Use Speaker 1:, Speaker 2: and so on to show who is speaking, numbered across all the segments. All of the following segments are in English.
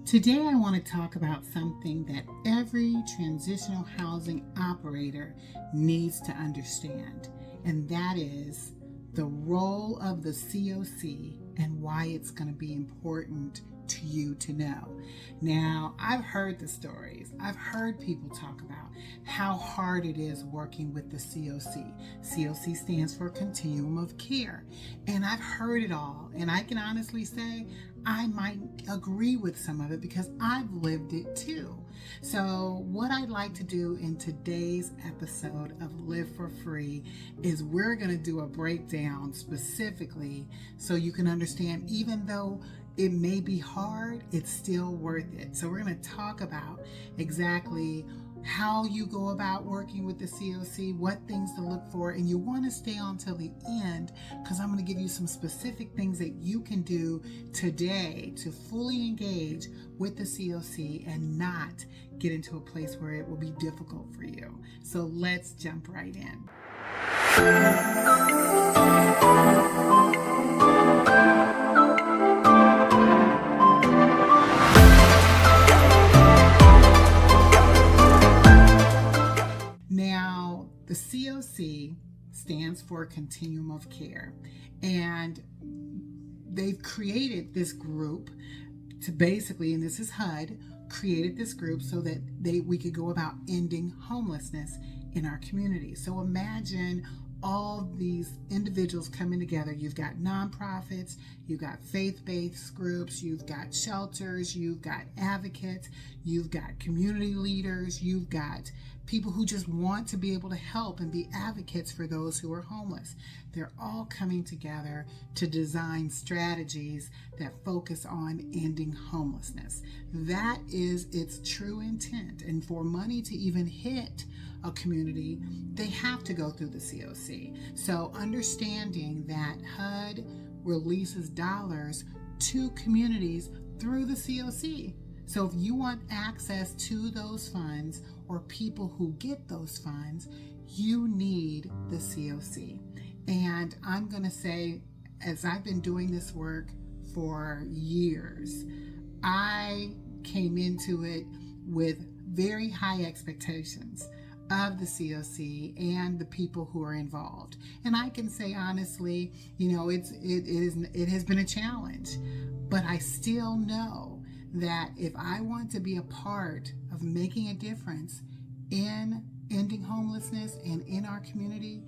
Speaker 1: Today I want to talk about something that every transitional housing operator needs to understand, and that is the role of the COC and why it's going to be important to you to know. Now, I've heard the stories. I've heard people talk about how hard it is working with the COC. COC stands for Continuum of Care. And I've heard it all. And I can honestly say I might agree with some of it because I've lived it too. So what I'd like to do in today's episode of Live for Free is we're going to do a breakdown specifically so you can understand, even though it may be hard, it's still worth it. So we're going to talk about exactly how you go about working with the COC, what things to look for, and you want to stay on till the end because I'm going to give you some specific things that you can do today to fully engage with the COC and not get into a place where it will be difficult for you. So let's jump right in. Now, the COC stands for Continuum of Care, and they've created this group to basically, and this is HUD, created this group so that we could go about ending homelessness in our community. So imagine all these individuals coming together. You've got nonprofits, you've got faith-based groups, you've got shelters, you've got advocates, you've got community leaders, you've got people who just want to be able to help and be advocates for those who are homeless. They're all coming together to design strategies that focus on ending homelessness. That is its true intent. And for money to even hit a community, they have to go through the COC. So understanding that HUD releases dollars to communities through the COC. So if you want access to those funds or people who get those funds, you need the COC. And I'm going to say, as I've been doing this work for years, I came into it with very high expectations of the COC and the people who are involved. And I can say honestly, it has been a challenge, but I still know that if I want to be a part of making a difference in ending homelessness and in our community,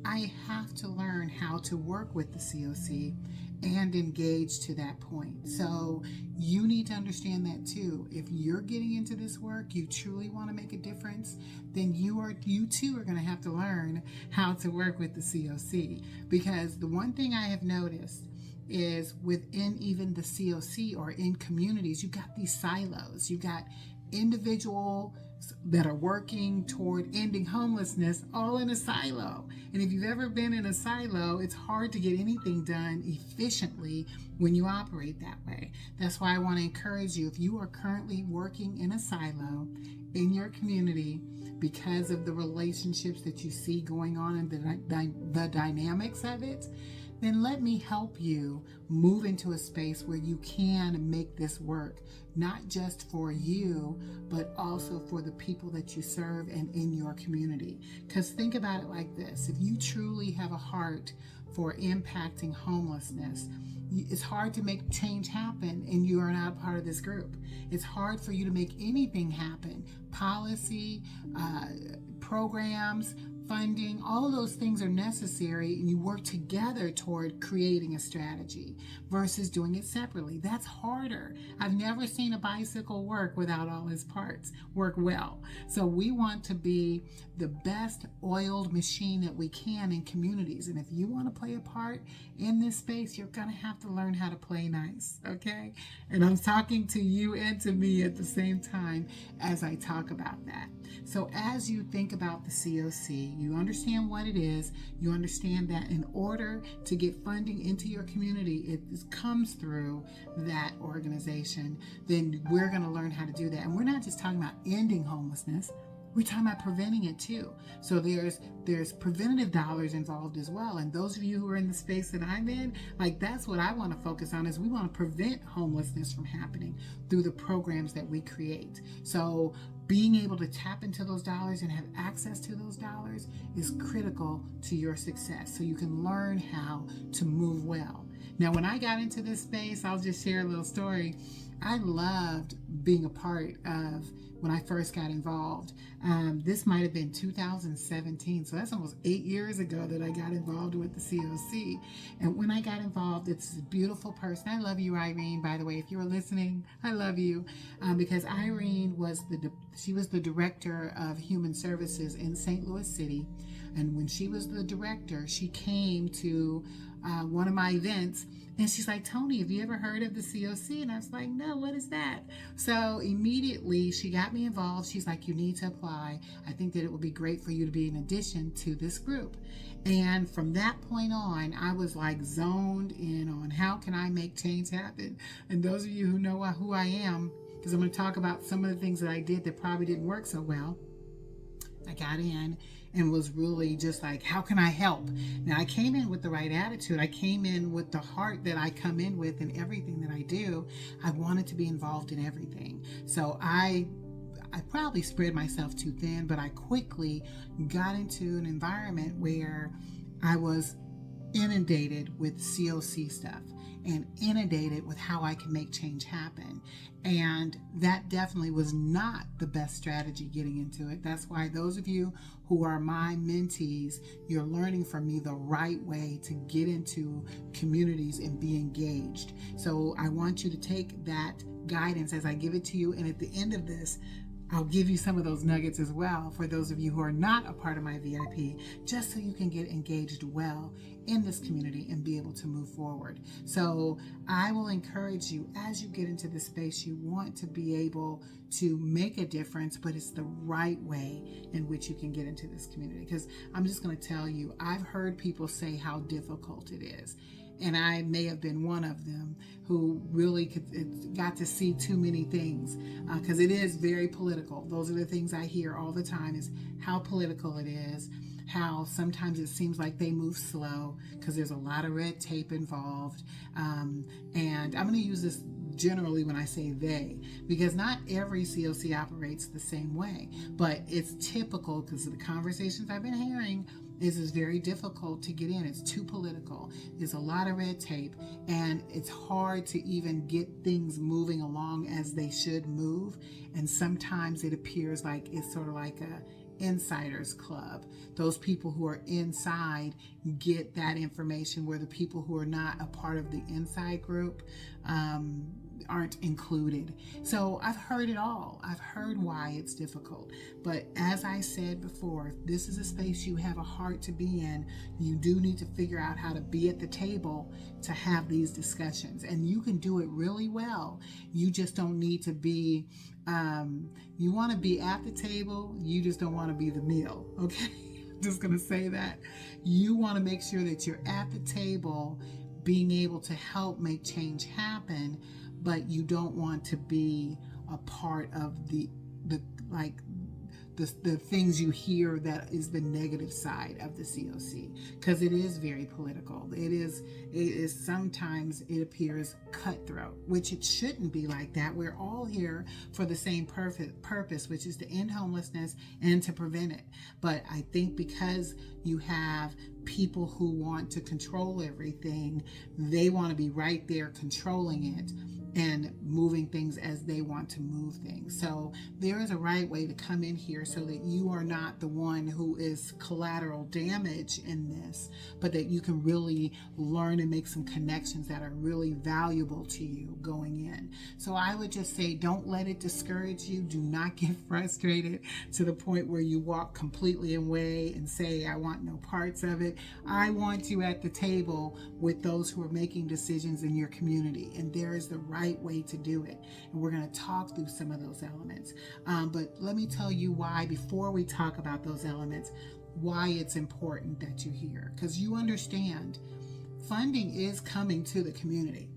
Speaker 1: I have to learn how to work with the COC and engage to that point. So you need to understand that too. If you're getting into this work, you truly want to make a difference, then you too are going to have to learn how to work with the COC. Because the one thing I have noticed is within even the COC or in communities, you got these silos. You got individuals that are working toward ending homelessness all in a silo. And if you've ever been in a silo, it's hard to get anything done efficiently when you operate that way. That's why I want to encourage you, if you are currently working in a silo in your community because of the relationships that you see going on and the dynamics of it, then let me help you move into a space where you can make this work, not just for you, but also for the people that you serve and in your community. Because think about it like this. If you truly have a heart for impacting homelessness, it's hard to make change happen and you are not part of this group. It's hard for you to make anything happen. Policy, programs, funding, all of those things are necessary, and you work together toward creating a strategy versus doing it separately. That's harder. I've never seen a bicycle work without all its parts work well. So we want to be the best oiled machine that we can in communities. And if you want to play a part in this space, you're going to have to learn how to play nice, okay? And I'm talking to you and to me at the same time as I talk about that. So as you think about the COC, you understand what it is, you understand that in order to get funding into your community, it comes through that organization, then we're going to learn how to do that. And we're not just talking about ending homelessness, we're talking about preventing it too. So there's preventative dollars involved as well. And those of you who are in the space that I'm in, like that's what I want to focus on, is we want to prevent homelessness from happening through the programs that we create. So being able to tap into those dollars and have access to those dollars is critical to your success, so you can learn how to move well. Now, when I got into this space, I'll just share a little story. I loved being a part of when I first got involved. This might have been 2017, so that's almost 8 years ago that I got involved with the COC. And when I got involved, it's a beautiful person. I love you, Irene, by the way. If you were listening, I love you, because Irene was she was the director of human services in St. Louis City. And when she was the director, she came to one of my events, and she's like, Tony, have you ever heard of the COC? And I was like, no, what is that? So immediately she got me involved. She's like, you need to apply. I think that it would be great for you to be an addition to this group. And from that point on, I was like zoned in on how can I make change happen. And those of you who know who I am, because I'm going to talk about some of the things that I did that probably didn't work so well, I got in and was really just like, how can I help? Now, I came in with the right attitude. I came in with the heart that I come in with in everything that I do. I wanted to be involved in everything. So I probably spread myself too thin, but I quickly got into an environment where I was inundated with COC stuff and inundated with how I can make change happen. And that definitely was not the best strategy getting into it. That's why those of you who are my mentees, you're learning from me the right way to get into communities and be engaged. So I want you to take that guidance as I give it to you. And at the end of this, I'll give you some of those nuggets as well for those of you who are not a part of my VIP, just so you can get engaged well in this community and be able to move forward. So I will encourage you, as you get into this space, you want to be able to make a difference, but it's the right way in which you can get into this community. Because I'm just going to tell you, I've heard people say how difficult it is. And I may have been one of them who really got to see too many things, because it is very political. Those are the things I hear all the time, is how political it is, how sometimes it seems like they move slow because there's a lot of red tape involved. And I'm going to use this generally when I say they, because not every COC operates the same way, but it's typical because of the conversations I've been hearing. This is very difficult to get in. It's too political. There's a lot of red tape, and it's hard to even get things moving along as they should move. And sometimes it appears like it's sort of like a insiders club. Those people who are inside get that information, where the people who are not a part of the inside group aren't included. So I've heard it all. I've heard why it's difficult. But as I said before, if this is a space you have a heart to be in, you do need to figure out how to be at the table to have these discussions. And you can do it really well. You just don't need to be, you want to be at the table, you just don't want to be the meal, okay? Just going to say that. You want to make sure that you're at the table being able to help make change happen, but you don't want to be a part of the things you hear that is the negative side of the COC, because it is very political. It is sometimes it appears cutthroat, which it shouldn't be like that. We're all here for the same purpose, which is to end homelessness and to prevent it. But I think because you have people who want to control everything, they want to be right there controlling it and moving things as they want to move things. So there is a right way to come in here so that you are not the one who is collateral damage in this, but that you can really learn and make some connections that are really valuable to you going in. So I would just say, don't let it discourage you. Do not get frustrated to the point where you walk completely away and say, I want no parts of it. I want you at the table with those who are making decisions in your community, and there is the right way to do it. And we're going to talk through some of those elements. But let me tell you why, before we talk about those elements, why it's important that you hear. Because you understand, funding is coming to the community.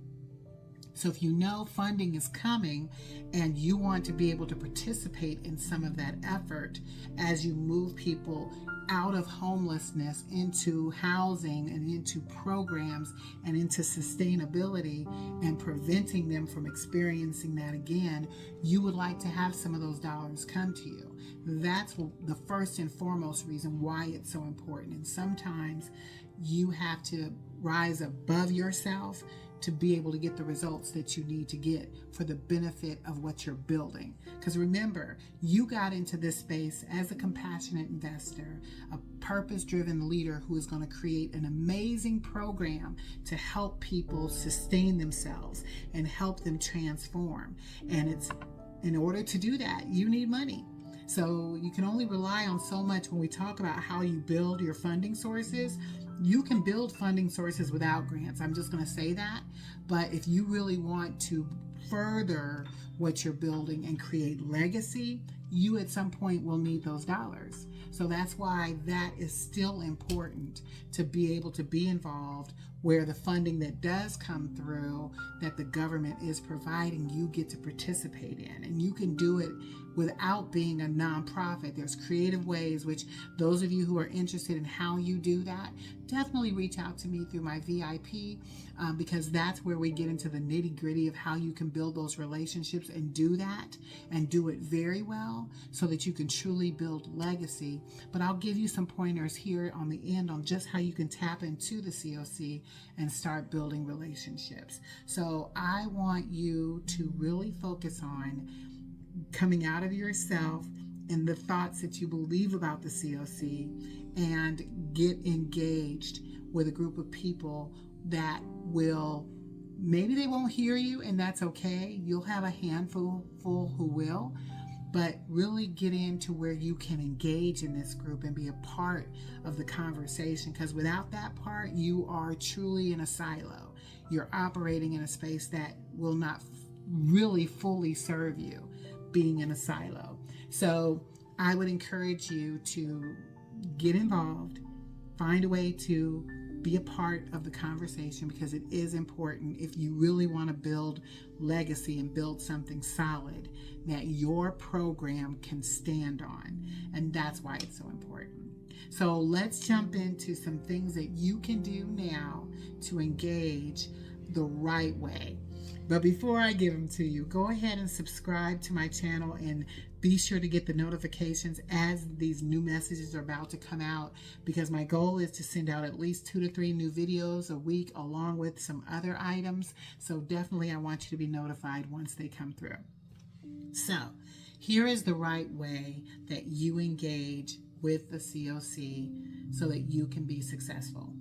Speaker 1: So if you know funding is coming and you want to be able to participate in some of that effort as you move people out of homelessness into housing and into programs and into sustainability and preventing them from experiencing that again, you would like to have some of those dollars come to you. That's the first and foremost reason why it's so important. And sometimes you have to rise above yourself to be able to get the results that you need to get for the benefit of what you're building. Because remember, you got into this space as a compassionate investor, a purpose-driven leader who is going to create an amazing program to help people sustain themselves and help them transform. And it's in order to do that, you need money. So you can only rely on so much when we talk about how you build your funding sources. You can build funding sources without grants. I'm just going to say that. But if you really want to further what you're building and create legacy, you at some point will need those dollars. So that's why that is still important, to be able to be involved where the funding that does come through that the government is providing, you get to participate in. And you can do it without being a nonprofit. There's creative ways, which those of you who are interested in how you do that, definitely reach out to me through my VIP, because that's where we get into the nitty-gritty of how you can build those relationships and do that and do it very well so that you can truly build legacy. But I'll give you some pointers here on the end on just how you can tap into the COC and start building relationships. So I want you to really focus on coming out of yourself and the thoughts that you believe about the COC, and get engaged with a group of people that will, maybe they won't hear you, and that's okay. You'll have a handful who will, but really get into where you can engage in this group and be a part of the conversation, because without that part, you are truly in a silo. You're operating in a space that will not really fully serve you, being in a silo. So I would encourage you to get involved, find a way to be a part of the conversation, because it is important if you really want to build legacy and build something solid that your program can stand on. And that's why it's so important. So let's jump into some things that you can do now to engage the right way. But before I give them to you, go ahead and subscribe to my channel and be sure to get the notifications as these new messages are about to come out, because my goal is to send out at least 2 to 3 new videos a week along with some other items. So definitely I want you to be notified once they come through. So here is the right way that you engage with the COC so that you can be successful.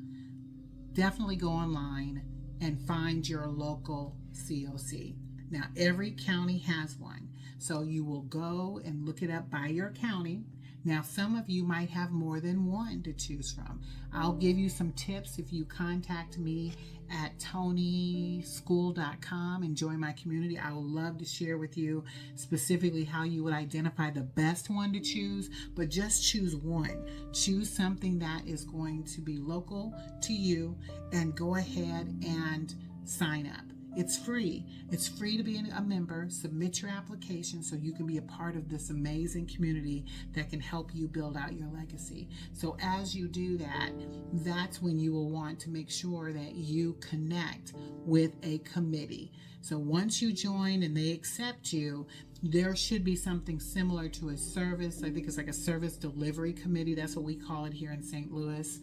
Speaker 1: Definitely go online and find your local COC. Now, every county has one. So you will go and look it up by your county. Now, some of you might have more than one to choose from. I'll give you some tips if you contact me at tonyschool.com and join my community. I would love to share with you specifically how you would identify the best one to choose, but just choose one. Choose something that is going to be local to you and go ahead and sign up. It's free. It's free to be a member. Submit your application so you can be a part of this amazing community that can help you build out your legacy. So as you do that, that's when you will want to make sure that you connect with a committee. So once you join and they accept you, there should be something similar to a service. I think it's like a service delivery committee. That's what we call it here in St. Louis.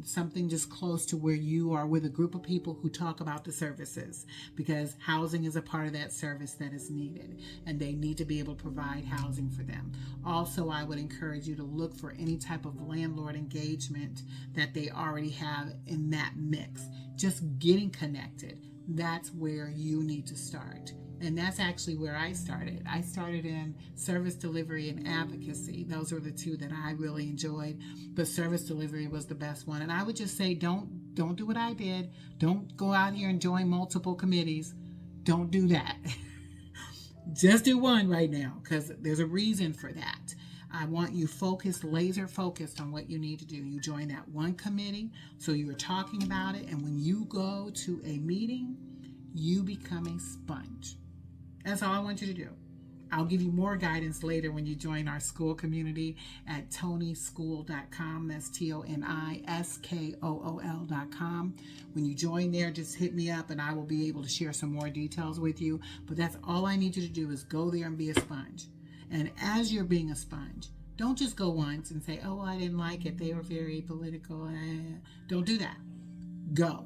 Speaker 1: Something just close to where you are with a group of people who talk about the services, because housing is a part of that service that is needed, and they need to be able to provide housing for them. Also, I would encourage you to look for any type of landlord engagement that they already have in that mix. Just getting connected. That's where you need to start. And that's actually where I started. I started in service delivery and advocacy. Those were the two that I really enjoyed. But service delivery was the best one. And I would just say, don't do what I did. Don't go out here and join multiple committees. Don't do that. Just do one right now, because there's a reason for that. I want you focused, laser focused on what you need to do. You join that one committee, so you're talking about it. And when you go to a meeting, You become a sponge. That's all I want you to do. I'll give you more guidance later when you join our school community at tonyschool.com. That's TONISKOOL.com. When you join there, just hit me up and I will be able to share some more details with you. But that's all I need you to do is go there and be a sponge. And as you're being a sponge, don't just go once and say, oh, I didn't like it. They were very political. Don't do that. Go.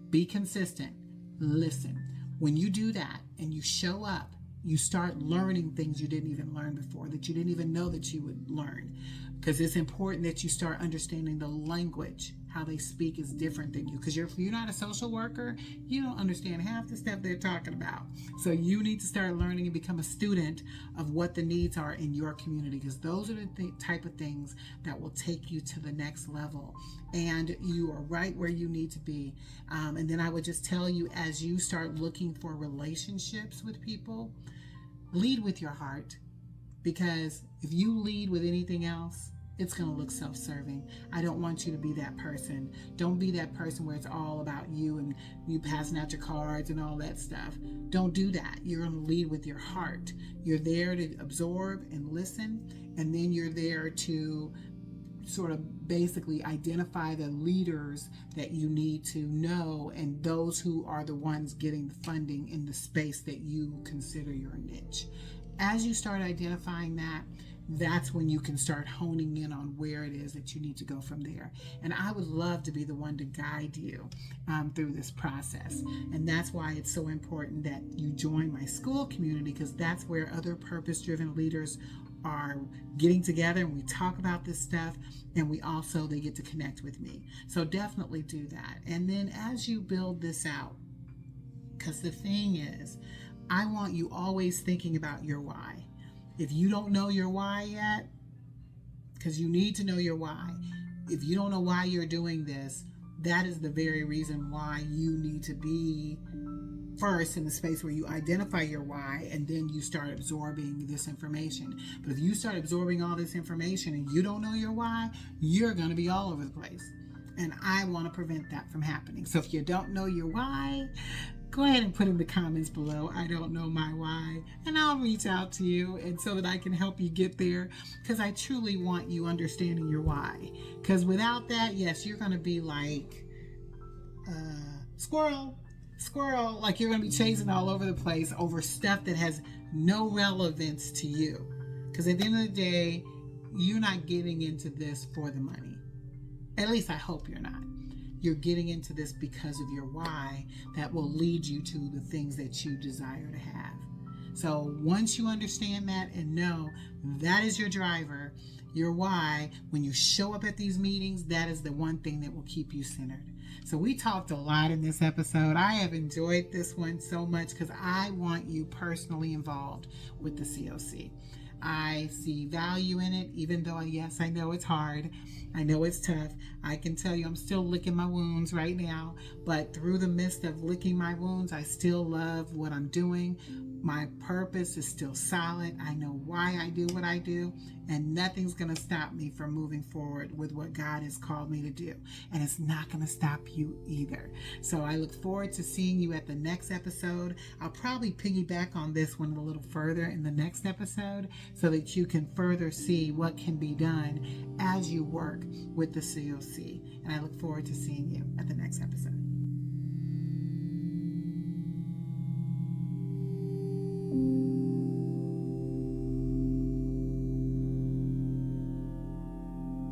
Speaker 1: Be consistent. Listen. When you do that and you show up, you start learning things you didn't even learn before, that you didn't even know that you would learn. Because it's important that you start understanding the language. How they speak is different than you. Because if you're not a social worker, you don't understand half the stuff they're talking about. So you need to start learning and become a student of what the needs are in your community. Because those are the type of things that will take you to the next level. And you are right where you need to be. And then I would just tell you, as you start looking for relationships with people, lead with your heart. Because if you lead with anything else, it's going to look self-serving. I don't want you to be that person. Don't be that person where it's all about you and you passing out your cards and all that stuff. Don't do that. You're going to lead with your heart. You're there to absorb and listen, and then you're there to sort of basically identify the leaders that you need to know and those who are the ones getting the funding in the space that you consider your niche. As you start identifying that, that's when you can start honing in on where it is that you need to go from there. And I would love to be the one to guide you through this process. And that's why it's so important that you join my school community, because that's where other purpose-driven leaders are getting together and we talk about this stuff, and they get to connect with me. So definitely do that. And then as you build this out, because the thing is, I want you always thinking about your why. If you don't know your why yet, because you need to know your why. If you don't know why you're doing this, that is the very reason why you need to be first in the space where you identify your why, and then you start absorbing this information. But if you start absorbing all this information and you don't know your why, you're going to be all over the place. And I want to prevent that from happening. So if you don't know your why, go ahead and put in the comments below, I don't know my why, and I'll reach out to you and so that I can help you get there, because I truly want you understanding your why. Because without that, yes, you're going to be like squirrel, like you're going to be chasing all over the place over stuff that has no relevance to you. Because at the end of the day, you're not getting into this for the money. At least I hope you're not. You're getting into this because of your why that will lead you to the things that you desire to have. So once you understand that and know that is your driver, your why, when you show up at these meetings, that is the one thing that will keep you centered. So we talked a lot in this episode. I have enjoyed this one so much because I want you personally involved with the COC. I see value in it, even though, yes, I know it's hard. I know it's tough. I can tell you I'm still licking my wounds right now, but through the midst of licking my wounds, I still love what I'm doing. My purpose is still solid. I know why I do what I do, and nothing's going to stop me from moving forward with what God has called me to do. And it's not going to stop you either. So I look forward to seeing you at the next episode. I'll probably piggyback on this one a little further in the next episode so that you can further see what can be done as you work with the COC. And I look forward to seeing you at the next episode.